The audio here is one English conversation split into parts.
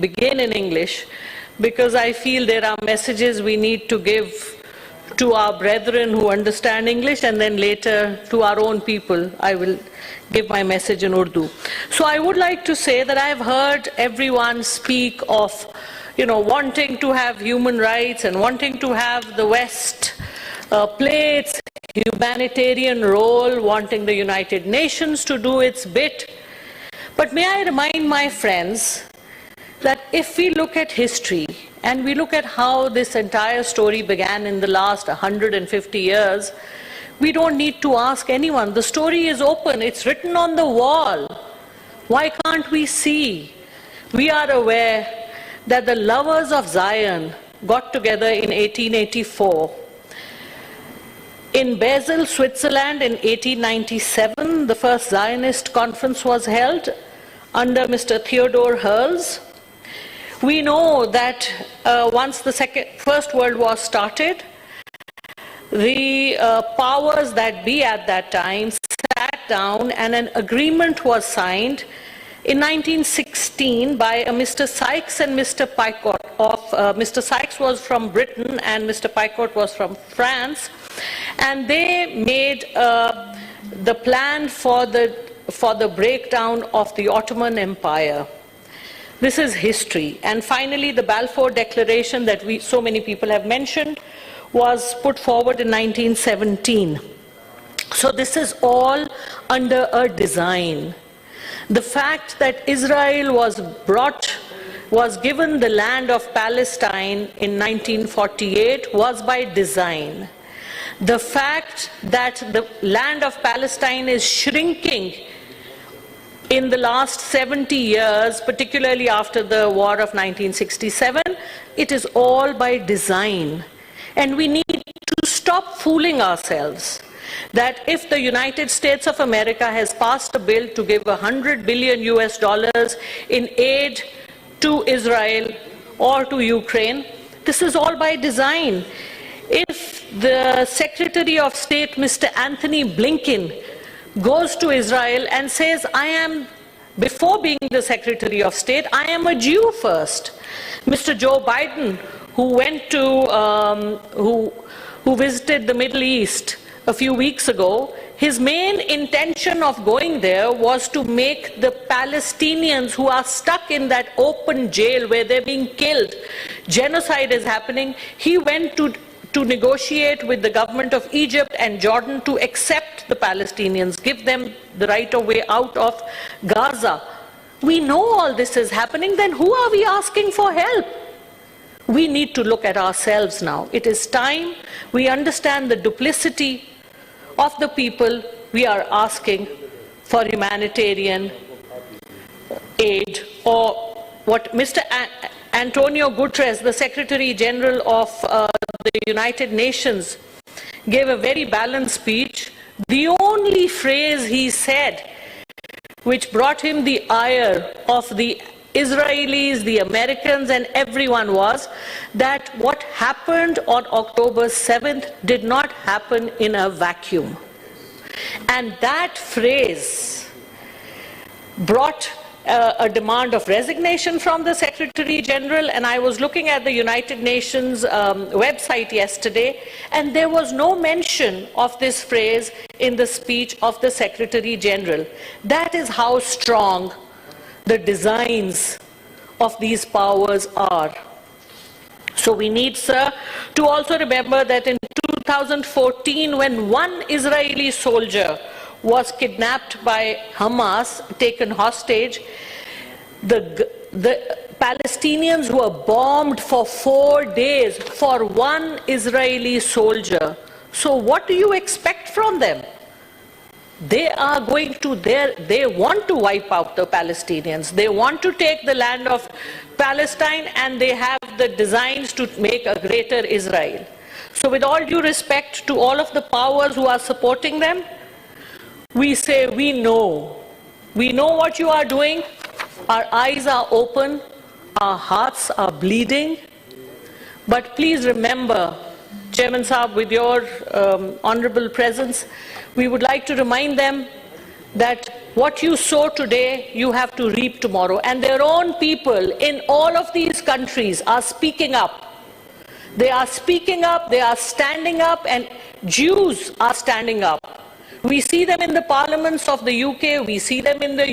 begin in English because I feel there are messages we need to give to our brethren who understand English, and then later to our own people I will give my message in Urdu. So I would like to say that I've heard everyone speak of, wanting to have human rights and wanting to have the West play its humanitarian role, wanting the United Nations to do its bit. But may I remind my friends that if we look at history and we look at how this entire story began in the last 150 years, we don't need to ask anyone. The story is open, it's written on the wall. Why can't we see? We are aware that the lovers of Zion got together in 1884. In Basel, Switzerland in 1897, the first Zionist conference was held under Mr. Theodore Herzl. We know that once the First World War started, the powers that be at that time sat down and an agreement was signed in 1916 by Mr. Sykes and Mr. Picot. Mr. Sykes was from Britain and Mr. Picot was from France, and they made the plan for the breakdown of the Ottoman Empire. This is history. And finally, the Balfour Declaration that so many people have mentioned was put forward in 1917. So this is all under a design. The fact that Israel was given the land of Palestine in 1948 was by design. The fact that the land of Palestine is shrinking in the last 70 years, particularly after the war of 1967, it is all by design. And we need to stop fooling ourselves that if the United States of America has passed a bill to give $100 billion in aid to Israel or to Ukraine, this is all by design. If the Secretary of State, Mr. Anthony Blinken, goes to Israel and says, before being the Secretary of State, I am a Jew first. Mr. Joe Biden, who visited the Middle East a few weeks ago, his main intention of going there was to make the Palestinians who are stuck in that open jail where they're being killed, genocide is happening. He went to negotiate with the government of Egypt and Jordan to accept the Palestinians, give them the right of way out of Gaza. We know all this is happening, then who are we asking for help? We need to look at ourselves now. It is time we understand the duplicity of the people we are asking for humanitarian aid, or what Mr. Antonio Guterres, the Secretary General of the United Nations, gave a very balanced speech. The only phrase he said which brought him the ire of the Israelis, the Americans, and everyone was that what happened on October 7th did not happen in a vacuum. And that phrase brought a demand of resignation from the Secretary General, and I was looking at the United Nations website yesterday, and there was no mention of this phrase in the speech of the Secretary General. That is how strong the designs of these powers are. So we need, sir, to also remember that in 2014, when one Israeli soldier was kidnapped by Hamas, taken hostage, the Palestinians were bombed for 4 days for one Israeli soldier. So what do you expect from them? They are going to they want to wipe out the Palestinians. They want to take the land of Palestine, and they have the designs to make a greater Israel. So with all due respect to all of the powers who are supporting them, we say, we know what you are doing. Our eyes are open, our hearts are bleeding. But please remember, Chairman Saab, with your honorable presence, we would like to remind them that what you sow today, you have to reap tomorrow. And their own people in all of these countries are speaking up. They are speaking up, they are standing up, and Jews are standing up. We see them in the parliaments of the UK, we see them in the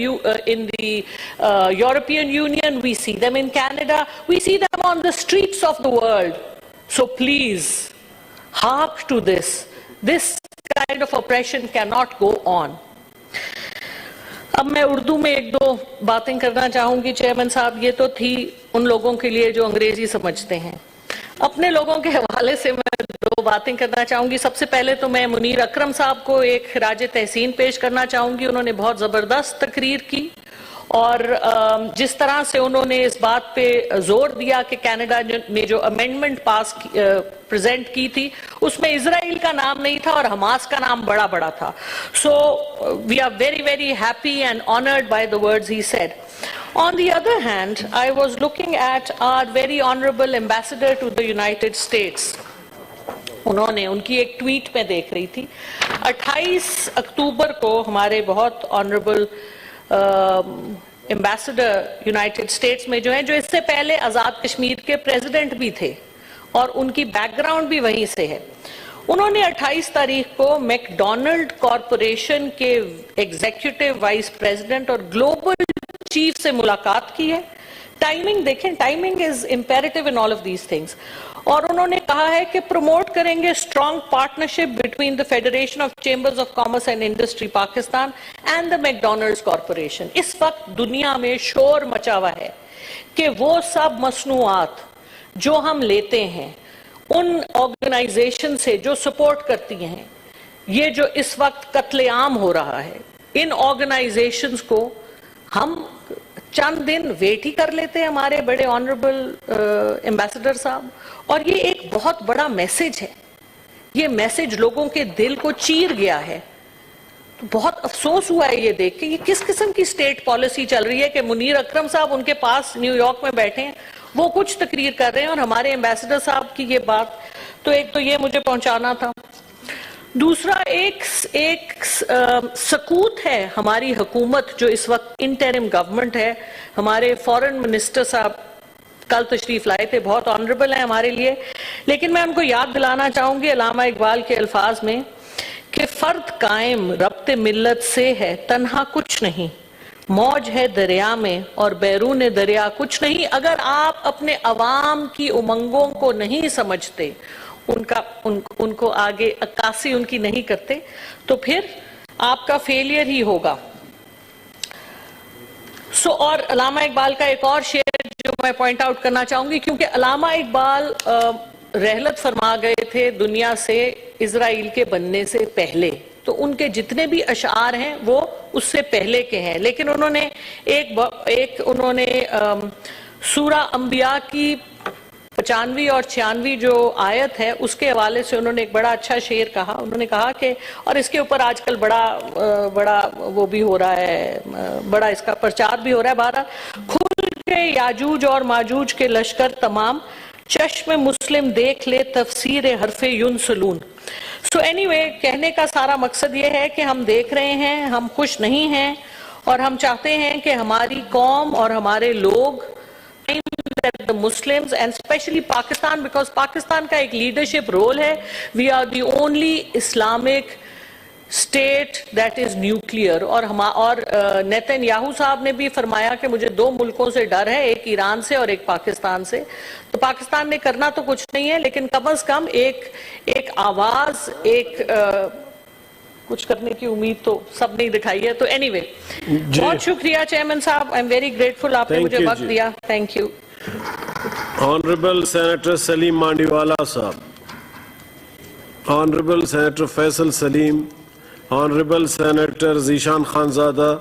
European Union, we see them in Canada, we see them on the streets of the world. So please, hark to this. This kind of oppression cannot go on. اب میں اردو میں ایک دو باتیں کرنا چاہوں گی chairman صاحب. یہ تو تھی ان لوگوں کے لیے جو انگریزی سمجھتے ہیں. اپنے لوگوں کے حوالے سے میں دو باتیں کرنا چاہوں گی. سب سے پہلے تو میں منیر اکرم صاحب کو ایک خراج تحسین پیش کرنا چاہوں گی. انہوں نے بہت زبردست تقریر کی اور جس طرح سے انہوں نے اس بات پہ زور دیا کہ کینیڈا نے جو امینڈمنٹ پاس پریزنٹ کی تھی اس میں اسرائیل کا نام نہیں تھا اور حماس کا نام بڑا بڑا تھا. So we are very very happy and honoured by the words he said. On the other hand, I was looking at our very honorable ambassador to the United States. انہوں نے ان کی ایک ٹویٹ میں دیکھ رہی تھی 28 اکتوبر کو ہمارے بہت آنریبل ایمبیسڈر یونائٹڈ اسٹیٹس میں جو ہیں جو اس سے پہلے آزاد کشمیر کے پریزیڈنٹ بھی تھے اور ان کی بیک گراؤنڈ بھی وہیں سے ہے. انہوں نے 28 تاریخ کو میک ڈونلڈ کارپوریشن کے ایگزیکٹو وائس پریزیڈنٹ اور گلوبل چیف سے ملاقات کی ہے. ٹائمنگ دیکھیں, timing is imperative in all of these things. اور انہوں نے کہا ہے کہ پروموٹ کریں گے strong partnership between the federation of chambers of commerce and industry Pakistan and the McDonald's corporation. اس وقت دنیا میں شور مچا ہوا ہے کہ وہ سب مصنوعات جو ہم لیتے ہیں ان آرگنائزیشن سے جو سپورٹ کرتی ہیں, یہ جو اس وقت قتل عام ہو رہا ہے, ان آرگنائزیشنز کو ہم چند دن ویٹ ہی کر لیتے ہیں ہمارے بڑے آنریبل ایمبیسڈر صاحب. اور یہ ایک بہت بڑا میسج ہے, یہ میسج لوگوں کے دل کو چیر گیا ہے. تو بہت افسوس ہوا ہے یہ دیکھ کے یہ کس قسم کی اسٹیٹ پالیسی چل رہی ہے کہ منیر اکرم صاحب ان کے پاس نیو یارک میں بیٹھے ہیں, وہ کچھ تقریر کر رہے ہیں اور ہمارے ایمبیسڈر صاحب کی یہ بات. تو ایک تو یہ مجھے پہنچانا تھا. دوسرا ایک سکوت ہے ہماری حکومت جو اس وقت انٹرم گورنمنٹ ہے. ہمارے فورن منسٹر صاحب کل تشریف لائے تھے, بہت آنریبل ہیں ہمارے لیے, لیکن میں ان کو یاد دلانا چاہوں گی علامہ اقبال کے الفاظ میں کہ فرد قائم ربط ملت سے ہے تنہا کچھ نہیں, موج ہے دریا میں اور بیرون دریا کچھ نہیں. اگر آپ اپنے عوام کی امنگوں کو نہیں سمجھتے, ان کو آگے عکاسی ان کی نہیں کرتے, تو پھر آپ کا فیلئر ہی ہوگا. اور علامہ اقبال کا ایک اور شعر جو میں پوائنٹ آؤٹ کرنا چاہوں گی, کیونکہ علامہ اقبال رحلت فرما گئے تھے دنیا سے اسرائیل کے بننے سے پہلے, تو ان کے جتنے بھی اشعار ہیں وہ اس سے پہلے کے ہیں. لیکن انہوں نے سورہ انبیاء کی 95 اور 96 جو آیت ہے اس کے حوالے سے انہوں نے ایک بڑا اچھا شعر کہا. انہوں نے کہا کہ, اور اس کے اوپر آج کل بڑا وہ بھی ہو رہا ہے, بڑا اس کا پرچار بھی ہو رہا ہے, بہرحال کھل کے یاجوج اور ماجوج کے لشکر تمام, چشم مسلم دیکھ لے تفسیر حرف ینسلون. سو اینی وے, کہنے کا سارا مقصد یہ ہے کہ ہم دیکھ رہے ہیں, ہم خوش نہیں ہیں, اور ہم چاہتے ہیں کہ ہماری قوم اور ہمارے لوگ that the Muslims and especially Pakistan, because Pakistan کا ایک لیڈرشپ رول ہے, we are the only Islamic state that is nuclear. اور نیتن یاہو صاحب نے بھی فرمایا کہ مجھے 2 ملکوں سے ڈر ہے, ایک ایران سے اور ایک پاکستان سے. تو پاکستان نے کرنا تو کچھ نہیں ہے, لیکن کم از کم ایک آواز, ایک کچھ کرنے کی امید تو سب نے دکھائی ہے. تو اینی وے, بہت شکریہ چیئرمین صاحب, آئی ایم ویری گریٹفل, آپ نے مجھے وقت دیا. Thank you. آنریبل سینیٹر سلیم مانڈیوالا صاحب, آنریبل سینیٹر فیصل سلیم, آنریبل سینیٹر ذیشان خانزادہ,